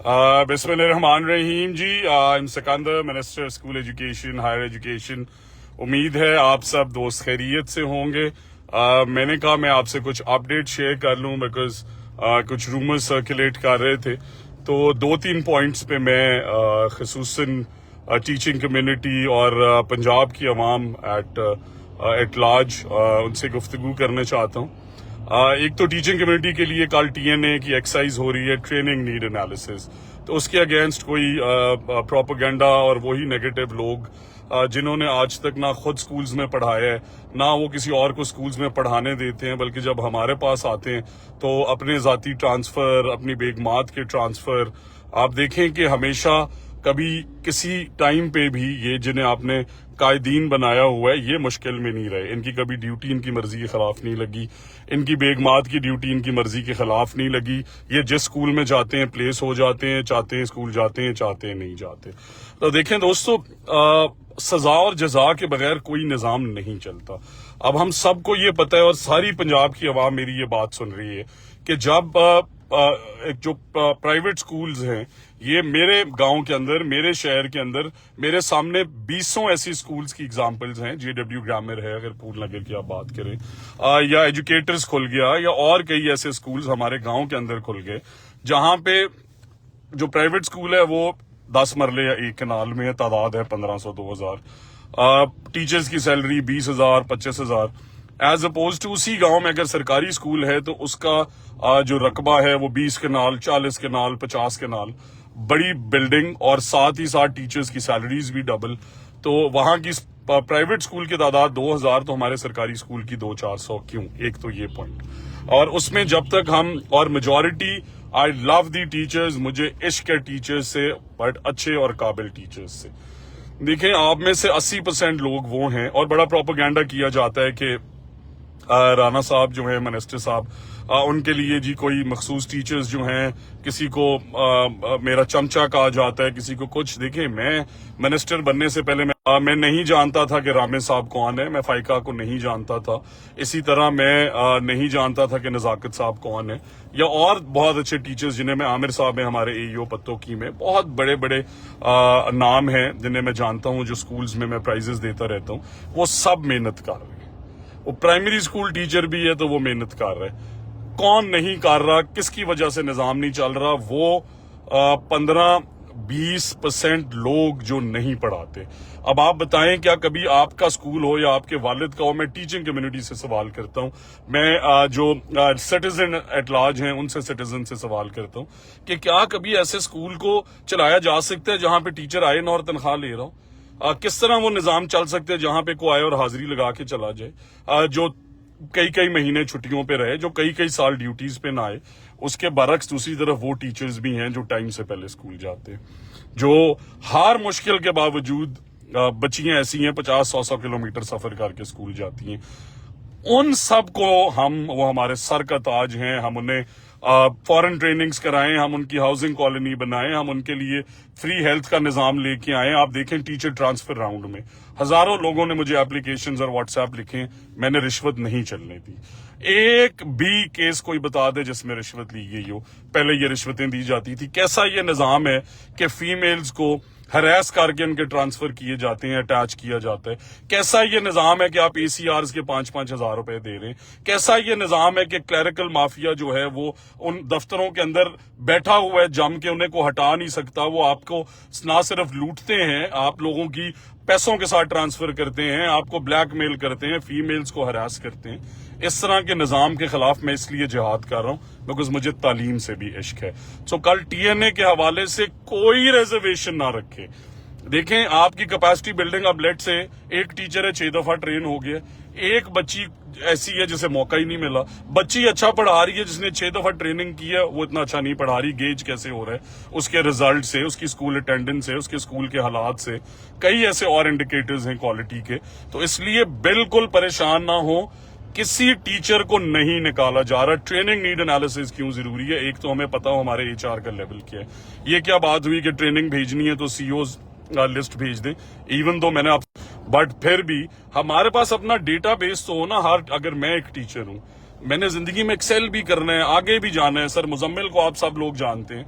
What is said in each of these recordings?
बिस्मिल्लाहिर्रहमानिर्रहीम जी। Sikandar, minister school education, higher education. उम्मीद है आप सब दोस्त खैरियत से होंगे। मैंने कहा मैं आपसे कुछ अपडेट शेयर कर लूं बिकॉज कुछ रूमर्स सर्कुलेट कर रहे थे, तो 2-3 पॉइंट्स पे मैं खसूसन टीचिंग कम्युनिटी और पंजाब की अवाम एट लार्ज उनसे गुफ्तगू करना चाहता हूँ। एक तो टीचिंग कम्युनिटी के लिए कल TNA की एक्सरसाइज हो रही है, ट्रेनिंग नीड एनालिसिस, तो उसके अगेंस्ट कोई प्रोपेगेंडा और वही नेगेटिव लोग जिन्होंने आज तक ना खुद स्कूल्स में पढ़ाया है ना वो किसी और को स्कूल्स में पढ़ाने देते हैं, बल्कि जब हमारे पास आते हैं तो अपने जाती ट्रांसफर, अपनी बेगमात के ट्रांसफर, आप देखें कि हमेशा कभी किसी टाइम पे भी ये जिन्हें आपने कायदीन बनाया हुआ है ये मुश्किल में नहीं रहे। इनकी कभी ड्यूटी इनकी मर्जी के खिलाफ नहीं लगी, इनकी बेगमात की ड्यूटी इनकी मर्जी के खिलाफ नहीं लगी। ये जिस स्कूल में जाते हैं प्लेस हो जाते हैं, चाहते हैं स्कूल जाते हैं, चाहते हैं नहीं जाते। तो देखें दोस्तों, सजा और जजा के बगैर कोई निजाम नहीं चलता। अब हम सबको ये पता है और सारी पंजाब की आवाम मेरी ये बात सुन रही है कि जब एक जो प्राइवेट स्कूल्स हैं, ये मेरे गांव के अंदर, मेरे शहर के अंदर मेरे सामने 20 ऐसी स्कूल्स की एग्जांपल्स हैं। JW ग्रामर है अगर फूल नगर की आप बात करें, या एजुकेटर्स खुल गया, या और कई ऐसे स्कूल्स हमारे गांव के अंदर खुल गए जहां पे जो प्राइवेट स्कूल है वो 10 मरले या 1 कनाल में है, तादाद है 1500-2000, टीचर्स की सैलरी 20,000 25,000, एज अपोज टू उसी गांव में अगर सरकारी स्कूल है तो उसका जो रकबा है वो 20 कनाल, 40 कनाल, 50 कनाल, बड़ी बिल्डिंग और साथ ही साथ टीचर्स की सैलरीज भी डबल। तो वहां की प्राइवेट स्कूल की तादाद 2000 तो हमारे सरकारी स्कूल की 200-400 क्यों? एक तो ये पॉइंट। और उसमें जब तक हम, और majority, I love the teachers, मुझे इश्क है टीचर्स से, बट अच्छे और काबिल टीचर्स से। देखें, आप में से 80% लोग वो हैं, और बड़ा प्रोपेगेंडा किया जाता है कि राणा साहब जो है मिनिस्टर साहब, उनके लिए जी कोई मखसूस टीचर्स जो हैं, किसी को मेरा चमचा कहा जाता है, किसी को कुछ। देखिए, मैं मिनिस्टर बनने से पहले मैं नहीं जानता था कि रामे साहब कौन है, मैं फाइका को नहीं जानता था। इसी तरह मैं नहीं जानता था कि नजाकत साहब कौन है, या और बहुत अच्छे टीचर्स जिन्हें मैं, आमिर साहब है हमारे AEO पत्तों में, बहुत बड़े बड़े नाम हैं जिन्हें मैं जानता हूँ, जो स्कूल्स में मैं प्राइजेस देता रहता हूँ। वो सब मेहनत कर रहे हैं। वो प्राइमरी स्कूल टीचर भी है तो वो मेहनत कर रहे हैं। कौन नहीं कर रहा, किसकी वजह से निजाम नहीं चल रहा? वो 15-20% लोग जो नहीं पढ़ाते। अब आप बताएं, क्या कभी आपका स्कूल हो या आपके वालिद का हो? मैं टीचिंग कम्युनिटी से सवाल करता हूं, मैं जो सिटीजन एट लार्ज हैं उनसे, सिटीजन से सवाल करता हूं कि क्या कभी ऐसे स्कूल को चलाया जा सकता है जहां पे टीचर आए ना और तनख्वाह ले रहा हो? किस तरह वो निजाम चल सकते हैं जहां पे को आए और हाजिरी लगा के चला जाए, जो कई महीने छुट्टियों पे रहे, जो कई साल ड्यूटीज पे ना आए। उसके बरक्स दूसरी तरफ वो टीचर्स भी हैं जो टाइम से पहले स्कूल जाते हैं, जो हर मुश्किल के बावजूद, बच्चियां ऐसी हैं 50-100 किलोमीटर सफर करके स्कूल जाती हैं। उन सब को वो हमारे सर का ताज हैं। हम उन्हें फॉरेन ट्रेनिंग्स कराएं, हम उनकी हाउसिंग कॉलोनी बनाएं, हम उनके लिए फ्री हेल्थ का निजाम लेके आए। आप देखें, टीचर ट्रांसफर राउंड में हजारों लोगों ने मुझे एप्लीकेशंस और व्हाट्सएप लिखे, मैंने रिश्वत नहीं चलने दी। एक भी केस कोई बता दे जिसमें रिश्वत ली गई हो। पहले ये रिश्वतें दी जाती थी। कैसा ये निजाम है कि फीमेल्स को हरास करके उनके ट्रांसफर किए जाते हैं, अटैच किया जाता है? कैसा ये निजाम है कि आप ACRs के 5-5 हजार रुपए दे रहे हैं? कैसा ये निजाम है कि क्लैरिकल माफिया जो है वो उन दफ्तरों के अंदर बैठा हुआ है जम के, उन्हें को हटा नहीं सकता? वो आपको ना सिर्फ लूटते हैं, आप लोगों की पैसों के साथ ट्रांसफर करते हैं, आपको ब्लैकमेल करते हैं, फीमेल्स को हरास करते हैं। इस तरह के निजाम के खिलाफ मैं इसलिए जिहाद कर रहा हूं बिकॉज मुझे तालीम से भी इश्क है। सो कल TNA के हवाले से कोई रिजर्वेशन ना रखे। देखें, आपकी कैपेसिटी बिल्डिंग, अब लेट से एक टीचर है 6 दफा ट्रेन हो गया, एक बच्ची ऐसी है जिसे मौका ही नहीं मिला। बच्ची अच्छा पढ़ा रही है, जिसने 6 दफा ट्रेनिंग की है वो इतना अच्छा नहीं पढ़ा रही। गेज कैसे हो रहा है? उसके रिजल्ट से, उसकी स्कूल अटेंडेंस से, उसके स्कूल के हालात से, कई ऐसे और इंडिकेटर्स हैं क्वालिटी के। तो इसलिए बिल्कुल परेशान ना हो, किसी टीचर को नहीं निकाला जा रहा। ट्रेनिंग नीड एनालिसिस क्यों जरूरी है? एक तो हमें पता हो हमारे HR का लेवल क्या है। ये क्या बात हुई कि ट्रेनिंग भेजनी है तो CEOs लिस्ट भेज दें, इवन तो मैंने बट फिर भी हमारे पास अपना डेटा बेस तो हो ना। अगर मैं एक टीचर हूं, मैंने जिंदगी में एक्सेल भी करना है, आगे भी जाना है। सर मुजम्मिल को आप सब लोग जानते हैं,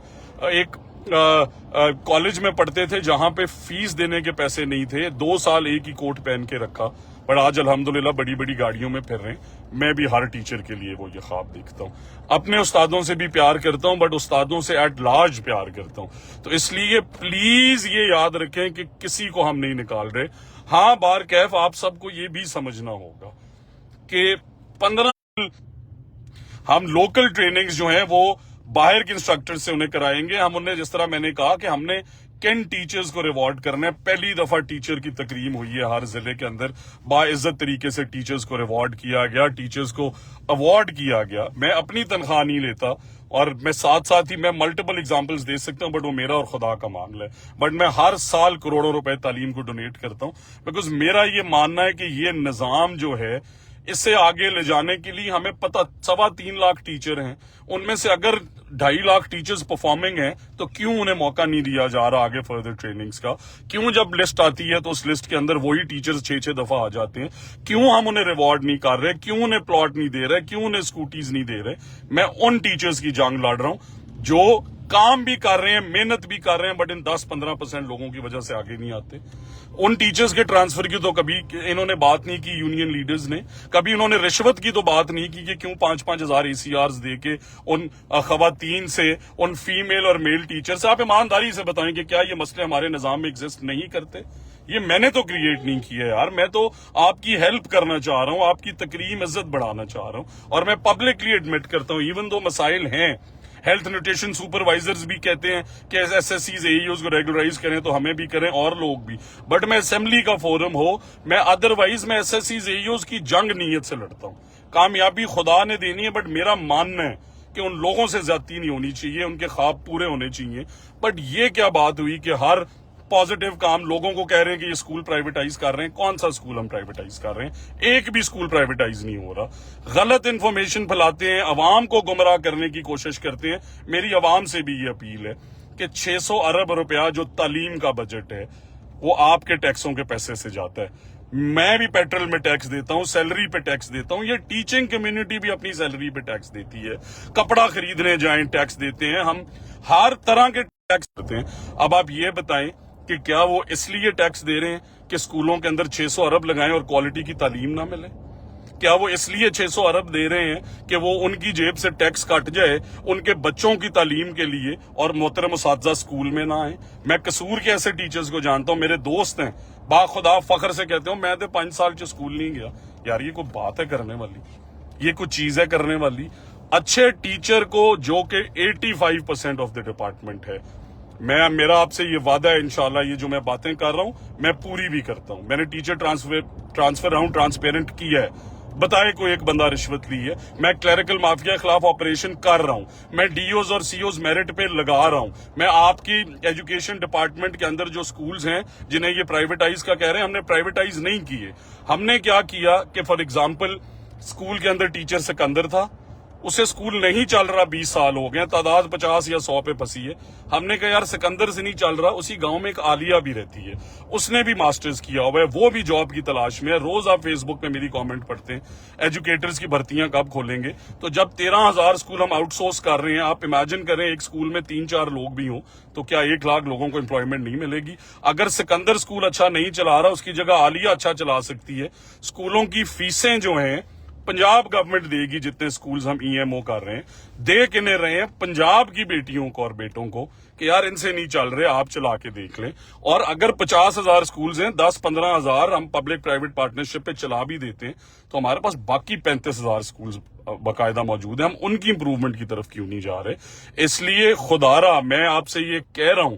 एक कॉलेज में पढ़ते थे जहां पे फीस देने के पैसे नहीं थे, 2 साल एक ही कोट पहन के रखा, पर आज अल्हम्दुलिल्लाह बड़ी बड़ी गाड़ियों में फिर रहे हैं। मैं भी हर टीचर के लिए वो ये ख्वाब देखता हूँ। अपने उस्तादों से भी प्यार करता हूँ, बट उस्तादों से एट लार्ज प्यार करता हूँ। तो इसलिए प्लीज ये याद रखें कि किसी को हम नहीं निकाल रहे। हाँ, बार कैफ आप सबको ये भी समझना होगा कि 15 हम लोकल ट्रेनिंग्स जो हैं वो बाहर के इंस्ट्रक्टर से उन्हें कराएंगे। हम उन्हें, जिस तरह मैंने कहा कि हमने किन टीचर्स को रिवॉर्ड करना है, पहली दफा टीचर की तकरीम हुई है हर जिले के अंदर, बाइज्जत तरीके से टीचर्स को रिवॉर्ड किया गया, टीचर्स को अवार्ड किया गया। मैं अपनी तनख्वाह नहीं लेता, और मैं साथ साथ ही मैं मल्टीपल एग्जांपल्स दे सकता हूं, बट वो मेरा और खुदा का मामला है। बट मैं हर साल करोड़ों रुपए तालीम को डोनेट करता हूं, बिकॉज मेरा ये मानना है कि ये निजाम जो है इससे आगे ले जाने के लिए हमें पता 3.25 लाख टीचर हैं, उनमें से अगर 2.5 लाख टीचर्स परफॉर्मिंग हैं तो क्यों उन्हें मौका नहीं दिया जा रहा आगे फर्दर ट्रेनिंग्स का? क्यों जब लिस्ट आती है तो उस लिस्ट के अंदर वही टीचर्स 6-6 दफा आ जाते हैं? क्यों हम उन्हें रिवॉर्ड नहीं कर रहे? क्यों उन्हें प्लॉट नहीं दे रहे? क्यों उन्हें स्कूटीज नहीं दे रहे? मैं उन टीचर्स की जंग लड़ रहा हूं जो काम भी कर रहे हैं, मेहनत भी कर रहे हैं, बट इन 10-15% लोगों की वजह से आगे नहीं आते। उन टीचर्स के ट्रांसफर की तो कभी इन्होंने बात नहीं की, यूनियन लीडर्स ने कभी इन्होंने रिश्वत की तो बात नहीं की कि क्यों 5-5 हजार ACRs दे के उन खवातीन से, उन फीमेल और मेल टीचर से, आप ईमानदारी से बताएं कि क्या ये मसले हमारे निजाम में एग्जिस्ट नहीं करते? ये मैंने तो क्रिएट नहीं किया यार, मैं तो आपकी हेल्प करना चाह रहा हूं, आपकी तकरीम इज्जत बढ़ाना चाह रहा हूं, और मैं पब्लिकली एडमिट करता हूं इवन दो मसाइल हैं। हेल्थ न्यूट्रिशन सुपरवाइजर्स भी कहते हैं कि SSCs AEOs को रेगुलराइज करें, तो हमें भी करें और लोग भी, बट मैं असेंबली का फोरम हो, मैं अदरवाइज मैं SSCs AEOs की जंग नीयत से लड़ता हूं। कामयाबी खुदा ने देनी है, बट मेरा मानना है कि उन लोगों से ज्यादती नहीं होनी चाहिए, उनके ख्वाब पूरे होने चाहिए। बट ये क्या बात हुई कि हर पॉजिटिव काम लोगों को कह रहे हैं कि ये स्कूल प्राइवेटाइज कर रहे हैं। कौन सा स्कूल हम प्राइवेटाइज कर रहे हैं? एक भी स्कूल प्राइवेटाइज नहीं हो रहा। गलत इंफॉर्मेशन फैलाते हैं, अवाम को गुमराह करने की कोशिश करते हैं। मेरी अवाम से भी ये अपील है कि 600 अरब रुपया जो तालीम का बजट है वो आपके टैक्सों के पैसे से जाता है। मैं भी पेट्रोल में टैक्स देता हूं, सैलरी पे टैक्स देता हूं, ये टीचिंग कम्युनिटी भी अपनी सैलरी पे टैक्स देती है, कपड़ा खरीदने जाएं टैक्स देते हैं, हम हर तरह के टैक्स देते हैं। अब आप ये बताएं कि क्या वो इसलिए टैक्स दे रहे हैं कि स्कूलों के अंदर 600 अरब लगाएं और क्वालिटी की तालीम ना मिले? क्या वो इसलिए 600 अरब दे रहे हैं कि वो उनकी जेब से टैक्स कट जाए उनके बच्चों की तालीम के लिए और मोहतरम उस्ताद स्कूल में ना आए? मैं कसूर के ऐसे टीचर्स को जानता हूं, मेरे दोस्त हैं, बाखुदा फख्र से कहते हो मैं तो 5 साल से स्कूल नहीं गया। यार ये कोई बात है करने वाली? ये कुछ चीज है करने वाली? अच्छे टीचर को, जो कि 85% ऑफ द डिपार्टमेंट है, मेरा आपसे ये वादा है इंशाल्लाह ये जो मैं बातें कर रहा हूं मैं पूरी भी करता हूं। मैंने टीचर ट्रांसफर राउंड ट्रांसपेरेंट किया है, बताए कोई एक बंदा रिश्वत ली है। मैं क्लरिकल माफिया के खिलाफ ऑपरेशन कर रहा हूं। मैं DOs और COs मेरिट पे लगा रहा हूं। मैं आपकी एजुकेशन डिपार्टमेंट के अंदर जो स्कूल्स हैं जिन्हें ये प्राइवेटाइज का कह रहे हैं, हमने प्राइवेटाइज नहीं किए। हमने क्या किया कि फॉर एग्जाम्पल स्कूल के अंदर टीचर सिकंदर था, उसे स्कूल नहीं चल रहा, 20 साल हो गए, तादाद 50 या 100 पे फंसी है। हमने कहा यार सिकंदर से नहीं चल रहा, उसी गांव में एक आलिया भी रहती है, उसने भी मास्टर्स किया हुआ है, वो भी जॉब की तलाश में है। रोज आप फेसबुक पे मेरी कमेंट पढ़ते हैं एजुकेटर्स की भर्तियां कब खोलेंगे। तो जब 13,000 स्कूल हम आउटसोर्स कर रहे हैं, आप इमेजिन करें एक स्कूल में 3-4 लोग भी हों तो क्या 1 लाख लोगों को एम्प्लॉयमेंट नहीं मिलेगी? अगर सिकंदर स्कूल अच्छा नहीं चला रहा, उसकी जगह आलिया अच्छा चला सकती है। स्कूलों की फीसें जो हैं पंजाब गवर्नमेंट देगी, जितने स्कूल्स हम EMO कर रहे हैं, दे किन्हें रहे हैं पंजाब की बेटियों को और बेटों को कि यार इनसे नहीं चल रहे, आप चला के देख लें। और अगर 50,000 स्कूल्स हैं, 10-15 हजार हम पब्लिक प्राइवेट पार्टनरशिप पे चला भी देते हैं, तो हमारे पास बाकी 35,000 स्कूल्स बाकायदा मौजूद है। हम उनकी इंप्रूवमेंट की तरफ क्यों नहीं जा रहे? इसलिए खुदारा मैं आपसे ये कह रहा हूं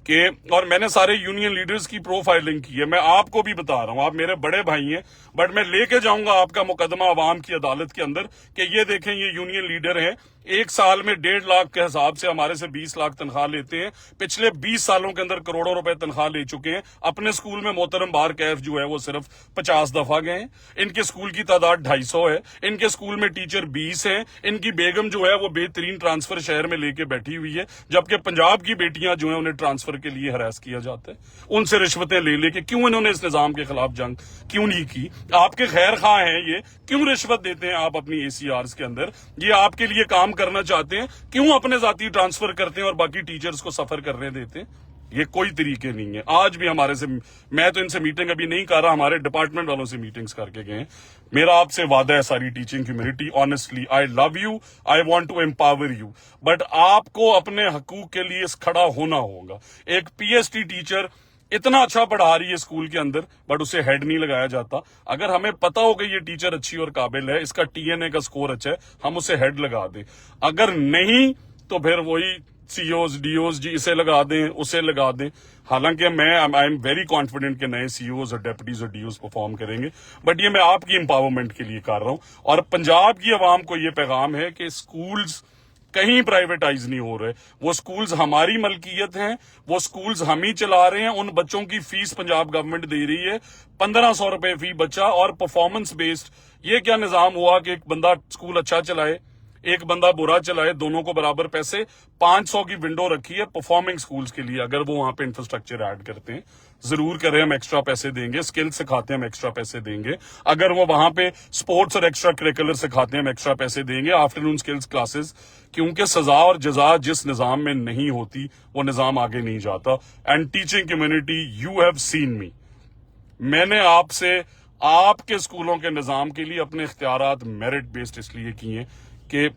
कि, और मैंने सारे यूनियन लीडर्स की प्रोफाइलिंग की है, मैं आपको भी बता रहा हूं, आप मेरे बड़े भाई हैं, बट मैं लेके जाऊंगा आपका मुकदमा अवाम की अदालत के अंदर कि ये देखें ये यूनियन लीडर हैं, एक साल में 1.5 लाख के हिसाब से हमारे से 20 लाख तनख्वाह लेते हैं, पिछले 20 सालों के अंदर करोड़ों रुपए तनख्वाह ले चुके हैं। अपने स्कूल में मोहतरम बार कैफ जो है वो सिर्फ 50 दफा गए हैं। इनके स्कूल की तादाद 250 है, इनके स्कूल में टीचर 20 हैं, इनकी बेगम जो है वो बेहतरीन ट्रांसफर शहर में लेके बैठी हुई है, जबकि पंजाब की बेटियां जो है उन्हें ट्रांसफर के लिए हरास किया जाता है, उनसे रिश्वतें ले लेके। क्यों इन्होंने इस निजाम के खिलाफ जंग क्यों नहीं की? आपके खैर खा हैं ये, क्यों रिश्वत देते हैं आप अपनी ACRs के अंदर? ये आपके लिए काम करना चाहते हैं, क्यों अपने जाती ट्रांसफर करते हैं और बाकी टीचर्स को सफर करने देते हैं? ये कोई तरीके नहीं है। आज भी हमारे से, मैं तो इनसे मीटिंग अभी नहीं कर रहा, हमारे डिपार्टमेंट वालों से मीटिंग्स करके गए। मेरा आपसे वादा है सारी teaching community, honestly I love you, I want to empower you, but आपको अपने हकूक के लिए खड़ा होना होगा। एक पीएचडी टीचर इतना अच्छा पढ़ा रही है स्कूल के अंदर, बट उसे हेड नहीं लगाया जाता। अगर हमें पता हो कि ये टीचर अच्छी और काबिल है, इसका टीएनए का स्कोर अच्छा है, हम उसे हेड लगा दें। अगर नहीं तो फिर वही सीओज डीओज जी इसे लगा दें, उसे लगा दें। हालांकि मैं आई एम वेरी कॉन्फिडेंट कि नए सीओज और डेप्यूटीज और डीओज परफॉर्म करेंगे, बट ये मैं आपकी एम्पावरमेंट के लिए कर रहा हूं। और पंजाब की आवाम को ये पैगाम है कि स्कूल्स कहीं प्राइवेटाइज नहीं हो रहे। वो स्कूल्स हमारी मलकियत हैं, वो स्कूल्स हम ही चला रहे हैं। उन बच्चों की फीस पंजाब गवर्नमेंट दे रही है, 1500 रुपए फी बच्चा, और परफॉर्मेंस बेस्ड। ये क्या निजाम हुआ कि एक बंदा स्कूल अच्छा चलाए, एक बंदा बुरा चलाए, दोनों को बराबर पैसे? 500 की विंडो रखी है परफॉर्मिंग स्कूल्स के लिए। अगर वो वहां पे इंफ्रास्ट्रक्चर ऐड करते हैं, जरूर करें, हम एक्स्ट्रा पैसे देंगे। स्किल सिखाते हैं, हम एक्स्ट्रा पैसे देंगे। अगर वो वहां पे स्पोर्ट्स और एक्स्ट्रा करिकुलर सिखाते हैं, हम एक्स्ट्रा पैसे देंगे। आफ्टरनून स्किल्स क्लासेस, क्योंकि सजा और जजा जिस निजाम में नहीं होती, वो निजाम आगे नहीं जाता। And teaching community, you have seen मी, मैंने आपसे आपके स्कूलों के निजाम के लिए अपने इख्तियारात मेरिट बेस्ड इसलिए किए कि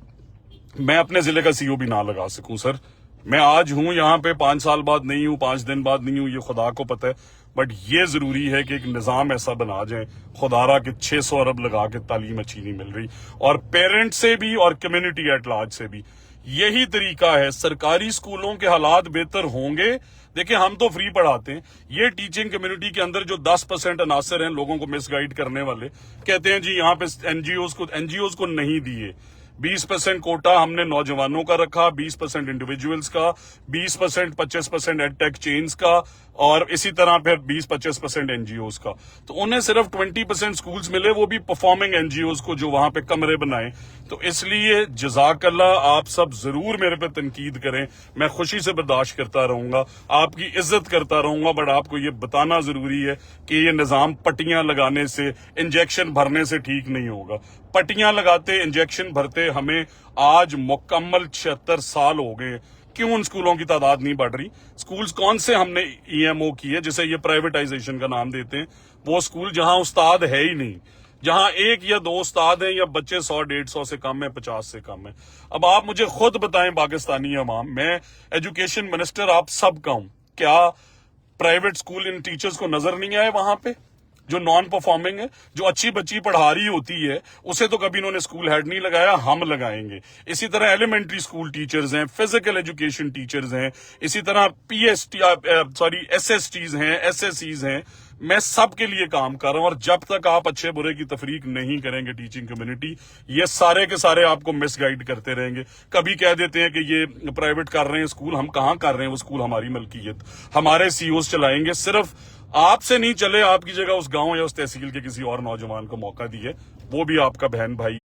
मैं अपने जिले का सीओ भी ना लगा सकूं। सर, मैं आज हूं यहाँ पे, 5 साल बाद नहीं हूं, 5 दिन बाद नहीं हूं, ये खुदा को पता है, बट ये जरूरी है कि एक निजाम ऐसा बना जाए खुदारा के 600 अरब लगा के तालीम अच्छी नहीं मिल रही, और पेरेंट्स से भी और कम्युनिटी एट लार्ज से भी यही तरीका है। सरकारी स्कूलों के हालात बेहतर होंगे। देखिए, हम तो फ्री पढ़ाते हैं, ये टीचिंग कम्युनिटी के अंदर जो 10% अनासर हैं लोगों को मिसगाइड करने वाले, कहते हैं जी यहाँ पे एनजीओज को नहीं दिए। 20% कोटा हमने नौजवानों का रखा, 20% इंडिविजुअल्स का, 20% 25% एडटेक चेन्स का, और इसी तरह फिर 20-25% एनजीओज का। तो उन्हें सिर्फ 20% स्कूल्स मिले, वो भी परफॉर्मिंग एनजीओज को जो वहां पे कमरे बनाए। तो इसलिए जजाकल्लाह, आप सब जरूर मेरे पे तनकीद करें, मैं खुशी से बर्दाश्त करता रहूंगा, आपकी इज्जत करता रहूंगा, बट आपको ये बताना जरूरी है कि ये निजाम पट्टियां लगाने से, इंजेक्शन भरने से ठीक नहीं होगा। पट्टियां लगाते, इंजेक्शन भरते हमें आज मुकम्मल 76 साल हो गए। क्यों उन स्कूलों की तादाद नहीं बढ़ रही? स्कूल्स कौन से हमने ईएमओ किए, जिसे ये प्राइवेटाइजेशन का नाम देते हैं? वो स्कूल जहां उस्ताद है ही नहीं, जहां 1 या 2 उस्ताद हैं, या बच्चे 100-150 से कम है, 50 से कम है। अब आप मुझे खुद बताएं पाकिस्तानी अवाम, मैं एजुकेशन मिनिस्टर आप सब का हूं, क्या प्राइवेट स्कूल इन टीचर्स को नजर नहीं आए वहां पे जो नॉन परफॉर्मिंग है? जो अच्छी बच्ची पढ़ा रही होती है उसे तो कभी इन्होंने स्कूल हेड नहीं लगाया, हम लगाएंगे। इसी तरह एलिमेंट्री स्कूल टीचर्स हैं, फिजिकल एजुकेशन टीचर्स हैं, इसी तरह एसएसटीज हैं, एसएससीज हैं। मैं सबके लिए काम कर रहा हूं, और जब तक आप अच्छे बुरे की तफरीक नहीं करेंगे टीचिंग कम्युनिटी, ये सारे के सारे आपको मिसगाइड करते रहेंगे। कभी कह देते हैं कि ये प्राइवेट कर रहे हैं स्कूल, हम कहां कर रहे हैं? वो स्कूल हमारी मलकियत, हमारे सीओज चलाएंगे। सिर्फ आपसे नहीं चले, आपकी जगह उस गांव या उस तहसील के किसी और नौजवान को मौका दिए, वो भी आपका बहन भाई।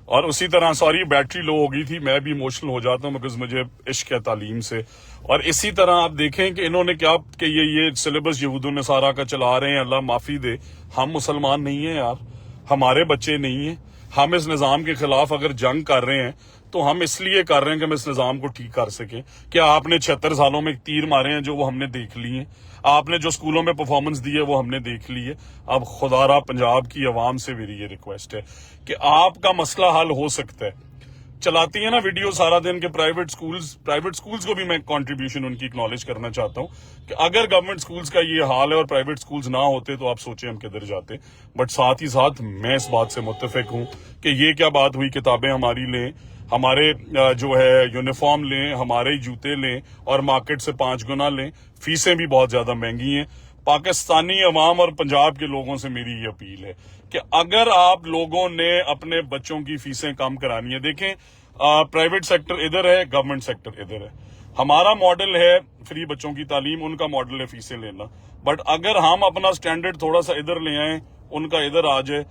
और उसी तरह, सॉरी बैटरी लो हो गई थी, मैं भी इमोशनल हो जाता हूं बिकॉज मुझे इश्क है तालीम से। और इसी तरह आप देखें कि इन्होंने क्या कि ये सिलेबस यहूदों ने सारा का चला रहे हैं, अल्लाह माफी दे। हम मुसलमान नहीं है यार, हमारे बच्चे नहीं है। हम इस निजाम के खिलाफ अगर जंग कर रहे हैं तो हम इसलिए कर रहे हैं कि हम इस निजाम को ठीक कर सकें। क्या आपने 76 सालों में तीर मारे हैं जो वो हमने देख लिए? आपने जो स्कूलों में परफॉर्मेंस दी है वो हमने देख ली है। अब खुदारा पंजाब की आवाम से मेरी ये रिक्वेस्ट है कि आपका मसला हल हो सकता है। चलाती है ना वीडियो सारा दिन के प्राइवेट स्कूल्स को भी मैं कंट्रीब्यूशन उनकी एक्नॉलेज करना चाहता हूं कि अगर गवर्नमेंट स्कूल्स का ये हाल है और प्राइवेट स्कूल्स ना होते तो आप सोचें हम किधर जाते। बट साथ ही साथ मैं इस बात से मुत्तफिक हूं कि ये क्या बात हुई, किताबें हमारी लें, हमारे जो है यूनिफॉर्म लें, हमारे जूते लें, और मार्केट से 5 गुना लें। फीसें भी बहुत ज्यादा महंगी हैं। पाकिस्तानी अवाम और पंजाब के लोगों से मेरी ये अपील है कि अगर आप लोगों ने अपने बच्चों की फीसें कम करानी है, देखें प्राइवेट सेक्टर इधर है, गवर्नमेंट सेक्टर इधर है। हमारा मॉडल है फ्री बच्चों की तालीम, उनका मॉडल है फीसें लेना। बट अगर हम अपना स्टैंडर्ड थोड़ा सा इधर ले आए, उनका इधर आ जाए,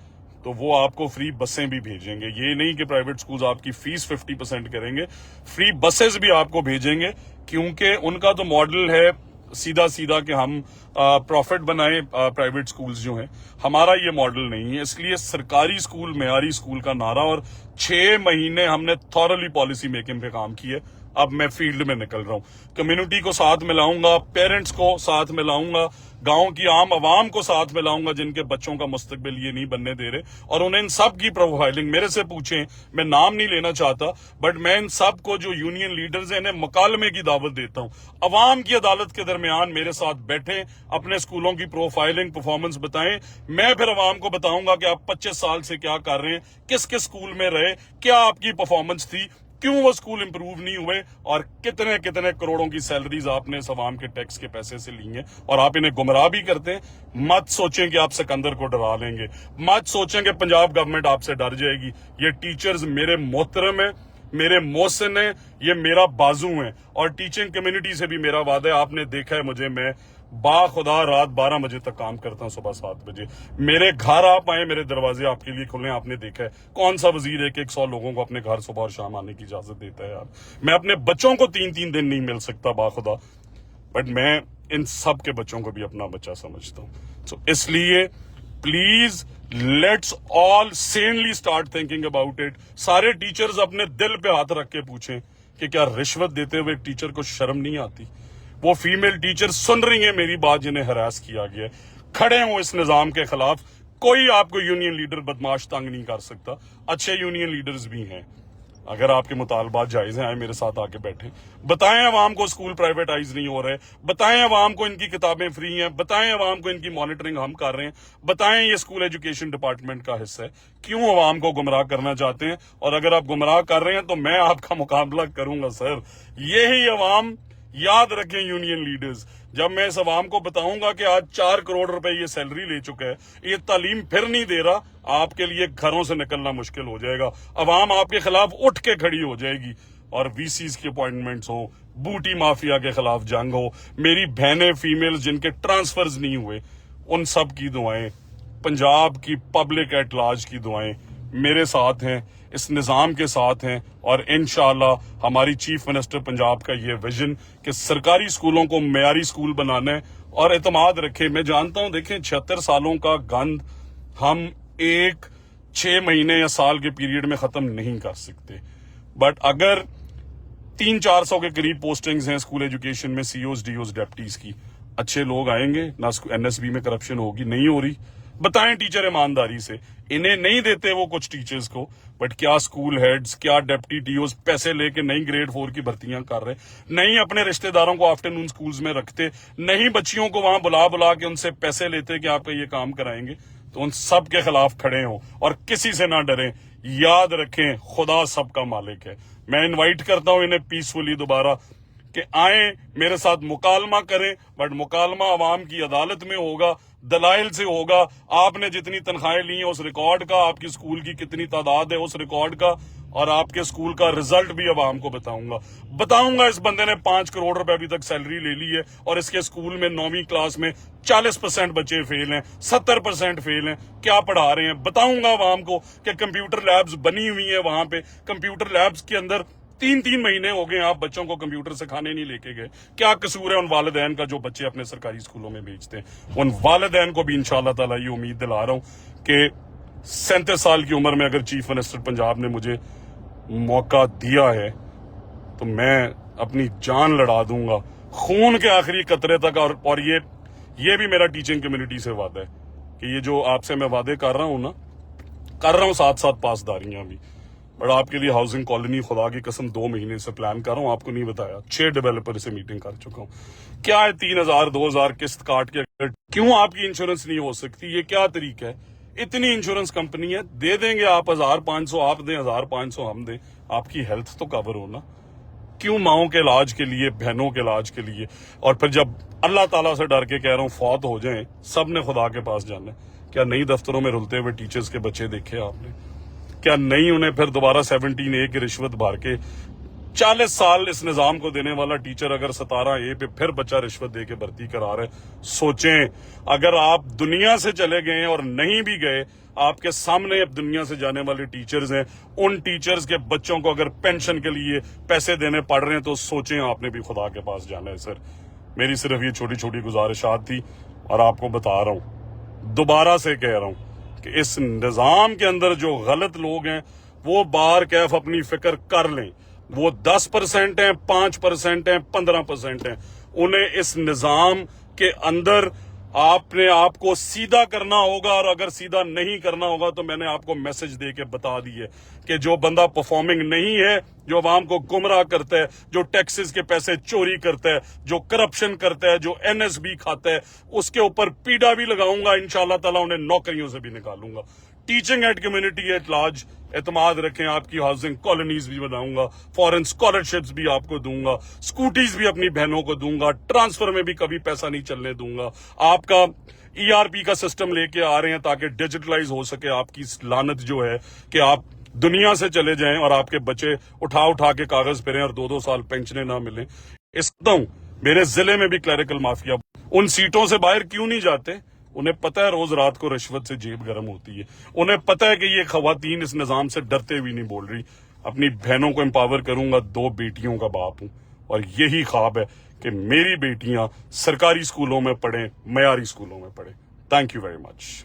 तो वो आपको फ्री बसें भी भेजेंगे। ये नहीं कि प्राइवेट स्कूल्स आपकी फीस 50% करेंगे, फ्री बसेस भी आपको भेजेंगे, क्योंकि उनका तो मॉडल है सीधा सीधा कि हम प्रॉफिट बनाएं प्राइवेट स्कूल्स जो हैं, हमारा ये मॉडल नहीं है। इसलिए सरकारी स्कूल मेयारी स्कूल का नारा, और 6 महीने हमने थॉरली पॉलिसी मेकिंग पे काम किया। अब मैं फील्ड में निकल रहा हूं, कम्युनिटी को साथ मिलाऊंगा, पेरेंट्स को साथ मिलाऊंगा, गांव की आम आवाम को साथ मिलाऊंगा जिनके बच्चों का मुस्तकबिल ये नहीं बनने दे रहे, और उन्हें इन सब की प्रोफाइलिंग मेरे से पूछें, मैं नाम नहीं लेना चाहता, बट मैं इन सब को जो यूनियन लीडर्स हैं इन्हें मुकालमे की दावत देता हूं। अवाम की अदालत के दरमियान मेरे साथ बैठे, अपने स्कूलों की प्रोफाइलिंग परफॉर्मेंस बताएं, मैं फिर अवाम को बताऊंगा कि आप 25 साल से क्या कर रहे हैं, किस किस स्कूल में रहे, क्या आपकी परफॉर्मेंस थी, क्यों वो स्कूल इंप्रूव नहीं हुए, और कितने कितने करोड़ों की सैलरीज आपने इस अवाम के टैक्स के पैसे से ली हैं, और आप इन्हें गुमराह भी करते हैं। मत सोचें कि आप सिकंदर को डरा लेंगे, मत सोचें कि पंजाब गवर्नमेंट आपसे डर जाएगी। ये टीचर्स मेरे मोहतरम है, मेरे मोहसिन है, ये मेरा बाजू है, और टीचिंग कम्युनिटी से भी मेरा वादा है। आपने देखा है मुझे, मैं बाखुदा रात 12 बजे तक काम करता हूं, सुबह 7 बजे मेरे घर आप आए, मेरे दरवाजे आपके लिए खुले। आपने देखा है कौन सा वजीर है कि 100 लोगों को अपने घर सुबह और शाम आने की इजाजत देता है। यार मैं अपने बच्चों को 3-3 दिन नहीं मिल सकता बाखुदा, बट मैं इन सब के बच्चों को भी अपना बच्चा समझता हूं। तो इसलिए please let's all sanely start thinking about it. सारे टीचर्स अपने दिल पे हाथ रख के पूछें कि क्या रिश्वत देते हुए एक टीचर को शर्म नहीं आती। वो फीमेल टीचर सुन रही है मेरी बात जिन्हें हरास किया गया, खड़े हो इस निजाम के खिलाफ। कोई आपको यूनियन लीडर बदमाश तंग नहीं कर सकता, अच्छे यूनियन लीडर्स भी हैं। अगर आपके मुतालबात जायज हैं, आए मेरे साथ आके बैठे, बताएं अवाम को स्कूल प्राइवेटाइज नहीं हो रहे, बताएं अवाम को इनकी किताबें फ्री हैं, बताएं अवाम को इनकी मॉनिटरिंग हम कर रहे हैं, बताएं ये स्कूल एजुकेशन डिपार्टमेंट का हिस्सा है। क्यों अवाम को गुमराह करना चाहते हैं? और अगर आप गुमराह कर रहे हैं तो मैं आपका मुकाबला करूंगा सर। यही अवाम याद रखें यूनियन लीडर्स, जब मैं इस अवाम को बताऊंगा कि आज 4 करोड़ रुपए ये सैलरी ले चुका है, ये तालीम फिर नहीं दे रहा, आपके लिए घरों से निकलना मुश्किल हो जाएगा। अवाम आपके खिलाफ उठ के खड़ी हो जाएगी, और वीसीज की अपॉइंटमेंट्स हो, बूटी माफिया के खिलाफ जंग हो, मेरी बहनें फीमेल्स जिनके ट्रांसफर्स नहीं हुए, उन सब की दुआएं, पंजाब की पब्लिक एट लार्ज की दुआएं मेरे साथ हैं, इस निज़ाम के साथ हैं। और इंशाअल्लाह हमारी चीफ मिनिस्टर पंजाब का ये विजन कि सरकारी स्कूलों को मेयारी स्कूल बनाना है, और एतमाद रखें। मैं जानता हूं, देखें 76 सालों का गंद हम एक 6 महीने या साल के पीरियड में खत्म नहीं कर सकते, बट अगर 300-400 के करीब पोस्टिंग्स हैं स्कूल एजुकेशन में, सीओज डीओज डेप्टीज की, अच्छे लोग आएंगे ना, एनएसबी में करप्शन होगी, नहीं हो रही। बताएं टीचर ईमानदारी से, इन्हें नहीं देते वो कुछ टीचर्स को, बट क्या स्कूल हेड्स, क्या डेप्टी डीओज पैसे लेके नहीं ग्रेड 4 की भर्तियां कर रहे, नहीं अपने रिश्तेदारों को आफ्टरनून स्कूल्स में रखते, नहीं बच्चियों को वहां बुला बुला के उनसे पैसे लेते कि आपका ये काम कराएंगे। तो उन सब के खिलाफ खड़े हो और किसी से ना डरें। याद रखें, खुदा सबका मालिक है। मैं इनवाइट करता हूं इन्हें पीसफुली दोबारा कि आए मेरे साथ मुकालमा करें, बट मुकालमा अवाम की अदालत में होगा, दलाइल से होगा। आपने जितनी तनख्वाहें ली हैं उस रिकॉर्ड का, आपकी स्कूल की कितनी तादाद है उस रिकॉर्ड का, और आपके स्कूल का रिजल्ट भी अवाम को बताऊंगा। इस बंदे ने 5 करोड़ रुपए अभी तक सैलरी ले ली है, और इसके स्कूल में 9वीं क्लास में 40% बच्चे फेल हैं, 70% फेल हैं। क्या पढ़ा रहे हैं बताऊंगा अवाम को कि कंप्यूटर लैब्स बनी हुई है वहां पे, कंप्यूटर लैब्स के अंदर 3-3 महीने हो गए आप बच्चों को कंप्यूटर सिखाने नहीं लेके गए। क्या कसूर है उन वालिदैन का जो बच्चे अपने सरकारी स्कूलों में भेजते हैं? उन वालिदैन को भी इंशाअल्लाह ताला ये उम्मीद दिला रहा हूं कि 37 साल की उम्र में अगर चीफ मिनिस्टर पंजाब ने मुझे मौका दिया है तो मैं अपनी जान लड़ा दूंगा, खून के आखिरी कतरे तक। और ये भी मेरा टीचिंग कम्युनिटी से वादा है कि ये जो आपसे मैं वादे कर रहा हूं ना, कर रहा हूं, साथ साथ पासदारियां भी। बट आपके लिए हाउसिंग कॉलोनी खुदा की कसम 2 महीने से प्लान कर रहा हूं, आपको नहीं बताया। 6 डेवलपर से मीटिंग कर चुका हूं। क्या है 3,000-2,000 किस्त काट के क्यों आपकी इंश्योरेंस नहीं हो सकती? ये क्या तरीका है? इतनी इंश्योरेंस कंपनी है, दे देंगे आप 1,500, आप दें 1,500 हम दें, आपकी हेल्थ तो कवर हो ना। क्यों माओं के इलाज के लिए, बहनों के इलाज के लिए, और फिर जब अल्लाह ताला से डर के कह रहा हूं फौत हो जाएं, सब ने खुदा के पास जाना है। क्या नई दफ्तरों में रुलते हुए टीचर्स के बच्चे देखे आपने? क्या नहीं उन्हें फिर दोबारा 17A की रिश्वत भर के 40 साल इस निजाम को देने वाला टीचर अगर 17A पे फिर बच्चा रिश्वत दे के भर्ती करा रहे? सोचें, अगर आप दुनिया से चले गए और नहीं भी गए, आपके सामने अब दुनिया से जाने वाले टीचर्स हैं, उन टीचर्स के बच्चों को अगर पेंशन के लिए पैसे देने पड़ रहे हैं तो सोचें, आपने भी खुदा के पास जाना है सर। मेरी सिर्फ ये छोटी छोटी गुजारिशात थी और आपको बता रहा हूँ, दोबारा से कह रहा हूँ कि इस निज़ाम के अंदर जो गलत लोग हैं वो बार कैफ अपनी फिक्र कर लें। वो 10% हैं, 5% हैं, 15% हैं, उन्हें इस निज़ाम के अंदर आपने आपको सीधा करना होगा। और अगर सीधा नहीं करना होगा तो मैंने आपको मैसेज दे के बता दी है कि जो बंदा परफॉर्मिंग नहीं है, जो अवाम को गुमराह करता है, जो टैक्सेस के पैसे चोरी करता है, जो करप्शन करता है, जो एनएसबी खाता है, उसके ऊपर पीड़ा भी लगाऊंगा। इंशाल्लाह ताला उन्हें नौकरियों से भी निकालूंगा। Teaching eight community at large एतमाद रखें, आपकी हाउसिंग कॉलोनीज भी बनाऊंगा, फॉरेन स्कॉलरशिप्स भी आपको दूंगा, स्कूटीज भी अपनी बहनों को दूंगा, ट्रांसफर में भी कभी पैसा नहीं चलने दूंगा। आपका ईआरपी का सिस्टम लेके आ रहे हैं ताकि डिजिटलाइज हो सके आपकी लानत जो है कि आप दुनिया से चले जाएं और आपके बच्चे उठा उठा के कागज फिरें और 2-2 साल पेंशनें ना मिलें। मेरे जिले में भी क्लरिकल माफिया उन सीटों से बाहर क्यों नहीं जाते? उन्हें पता है रोज रात को रिश्वत से जेब गर्म होती है। उन्हें पता है कि ये खवातीन इस निजाम से डरते हुए नहीं बोल रही। अपनी बहनों को एम्पावर करूंगा, 2 बेटियों का बाप हूं और यही ख्वाब है कि मेरी बेटियां सरकारी स्कूलों में पढ़ें, मयारी स्कूलों में पढ़ें। Thank you very much.